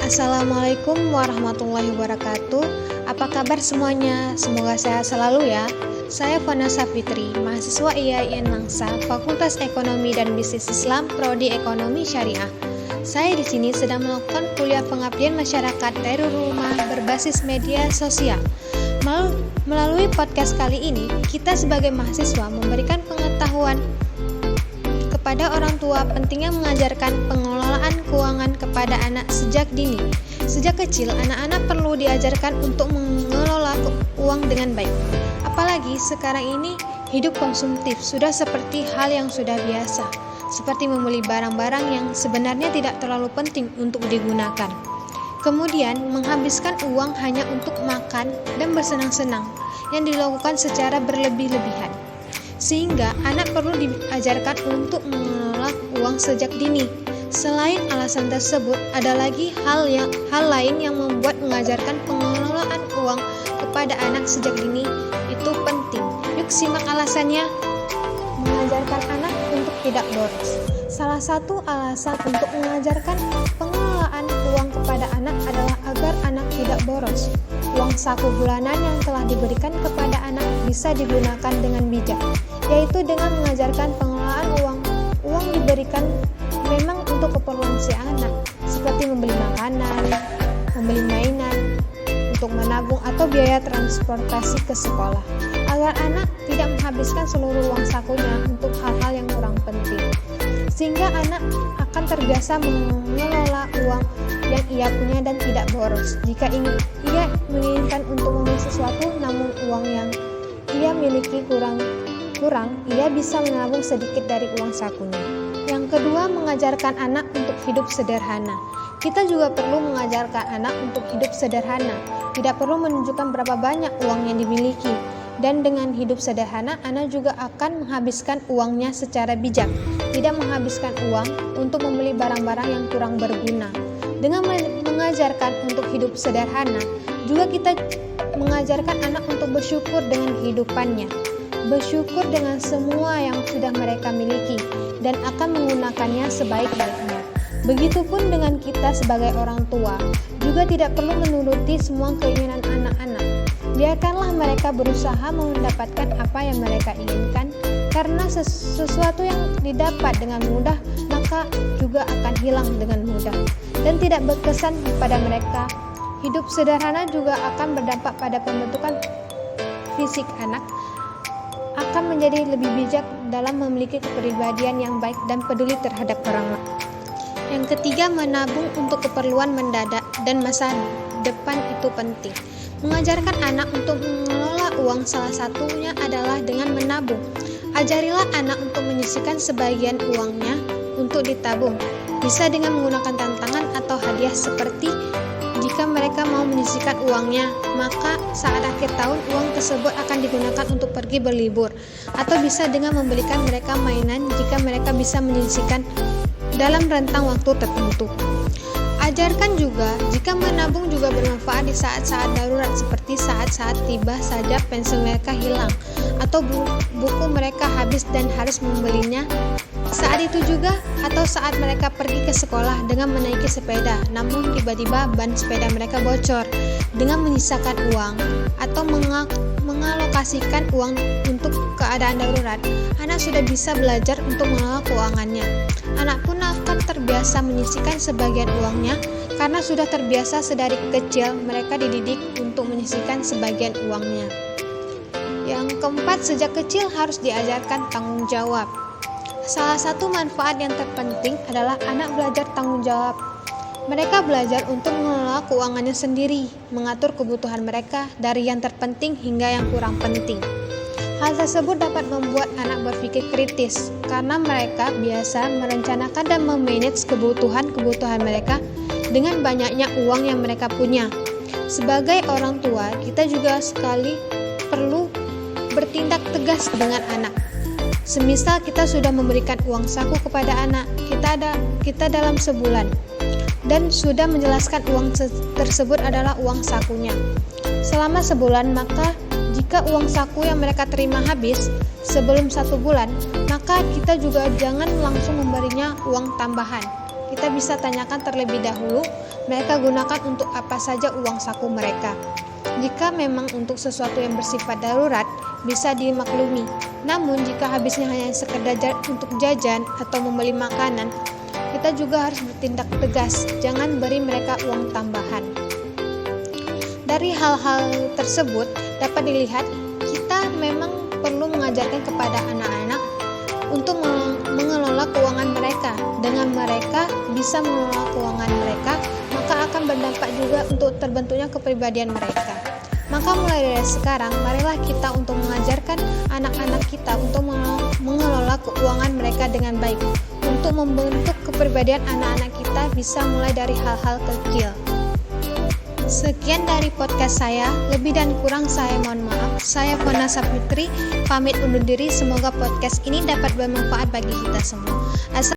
Assalamualaikum warahmatullahi wabarakatuh. Apa kabar semuanya? Semoga sehat selalu ya. Saya Vanessa Fitri, mahasiswa IAIN Mangsa, Fakultas Ekonomi dan Bisnis Islam, Prodi Ekonomi Syariah. Saya di sini sedang melakukan kuliah pengabdian masyarakat dari rumah berbasis media sosial. Melalui podcast kali ini, kita sebagai mahasiswa memberikan pengetahuan kepada orang tua pentingnya mengajarkan pengelolaan keuangan kepada anak sejak dini. Sejak kecil, anak-anak perlu diajarkan untuk mengelola uang dengan baik. Apalagi sekarang ini hidup konsumtif sudah seperti hal yang sudah biasa, seperti membeli barang-barang yang sebenarnya tidak terlalu penting untuk digunakan. Kemudian menghabiskan uang hanya untuk makan dan bersenang-senang yang dilakukan secara berlebih-lebihan. Sehingga anak perlu diajarkan untuk mengelola uang sejak dini. Selain alasan tersebut, ada lagi hal lain yang membuat mengajarkan pengelolaan uang kepada anak sejak dini itu penting. Yuk simak alasannya. Mengajarkan anak untuk tidak boros. Salah satu alasan untuk mengajarkan pengelolaan uang kepada anak adalah agar anak tidak boros. Uang saku bulanan yang telah diberikan kepada anak bisa digunakan dengan bijak, yaitu dengan mengajarkan pengelolaan uang. Uang diberikan memang untuk keperluan si anak, seperti membeli makanan, membeli mainan, untuk menabung atau biaya transportasi ke sekolah, agar anak tidak menghabiskan seluruh uang sakunya untuk hal-hal yang kurang penting. Sehingga anak akan terbiasa mengelola uang yang ia punya dan tidak boros. Jika ia menginginkan untuk membeli sesuatu namun uang yang ia miliki kurang, ia bisa menabung sedikit dari uang sakunya. Yang kedua, mengajarkan anak untuk hidup sederhana. Kita juga perlu mengajarkan anak untuk hidup sederhana. Tidak perlu menunjukkan berapa banyak uang yang dimiliki. Dan dengan hidup sederhana, anak juga akan menghabiskan uangnya secara bijak. Tidak menghabiskan uang untuk membeli barang-barang yang kurang berguna. Dengan mengajarkan untuk hidup sederhana, juga kita mengajarkan anak untuk bersyukur dengan kehidupannya. Bersyukur dengan semua yang sudah mereka miliki dan akan menggunakannya sebaik-baiknya. Begitupun dengan kita sebagai orang tua, juga tidak perlu menuruti semua keinginan anak-anak. Biarkanlah mereka berusaha mendapatkan apa yang mereka inginkan, karena sesuatu yang didapat dengan mudah maka juga akan hilang dengan mudah dan tidak berkesan pada mereka. Hidup sederhana juga akan berdampak pada pembentukan fisik anak, akan menjadi lebih bijak dalam memiliki kepribadian yang baik dan peduli terhadap orang lain. Yang ketiga, menabung untuk keperluan mendadak dan masa depan itu penting. Mengajarkan anak untuk mengelola uang salah satunya adalah dengan menabung. Ajarilah anak untuk menyisihkan sebagian uangnya untuk ditabung. Bisa dengan menggunakan tantangan atau hadiah, seperti jika mereka mau menyisihkan uangnya, maka saat akhir tahun uang tersebut akan digunakan untuk pergi berlibur. Atau bisa dengan membelikan mereka mainan jika mereka bisa menyisihkan dalam rentang waktu tertentu. Ajarkan juga jika menabung juga bermanfaat di saat-saat darurat, seperti saat-saat tiba saja pensil mereka hilang atau buku mereka habis dan harus membelinya saat itu juga, atau saat mereka pergi ke sekolah dengan menaiki sepeda namun tiba-tiba ban sepeda mereka bocor. Dengan menyisakan uang atau mengalokasikan uang untuk keadaan darurat, anak sudah bisa belajar untuk mengelola keuangannya. Anak pun akan terbiasa menyisihkan sebagian uangnya karena sudah terbiasa sedari kecil mereka dididik untuk menyisihkan sebagian uangnya. Yang keempat, sejak kecil harus diajarkan tanggung jawab. Salah satu manfaat yang terpenting adalah anak belajar tanggung jawab. Mereka belajar untuk mengelola keuangannya sendiri, mengatur kebutuhan mereka dari yang terpenting hingga yang kurang penting. Hal tersebut dapat membuat anak berpikir kritis karena mereka biasa merencanakan dan memanage kebutuhan mereka dengan banyaknya uang yang mereka punya. Sebagai orang tua, kita juga sekali perlu bertindak tegas dengan anak. Semisal kita sudah memberikan uang saku kepada anak kita dalam sebulan dan sudah menjelaskan uang tersebut adalah uang sakunya selama sebulan, maka jika uang saku yang mereka terima habis sebelum 1 bulan, maka kita juga jangan langsung memberinya uang tambahan. Kita bisa tanyakan terlebih dahulu mereka gunakan untuk apa saja uang saku mereka. Jika memang untuk sesuatu yang bersifat darurat, bisa dimaklumi. Namun jika habisnya hanya sekedar untuk jajan atau membeli makanan, kita juga harus bertindak tegas, jangan beri mereka uang tambahan. Dari hal-hal tersebut dapat dilihat kita memang perlu mengajarkan kepada anak-anak untuk mengelola keuangan mereka. Dengan mereka bisa mengelola keuangan mereka, maka akan berdampak juga untuk terbentuknya kepribadian mereka. Maka mulai dari sekarang, marilah kita untuk mengajarkan anak-anak kita untuk mengelola keuangan mereka dengan baik. Untuk membentuk kepribadian anak-anak kita bisa mulai dari hal-hal kecil. Sekian dari podcast saya, lebih dan kurang saya mohon maaf. Saya Fona Sapitri, pamit undur diri. Semoga podcast ini dapat bermanfaat bagi kita semua.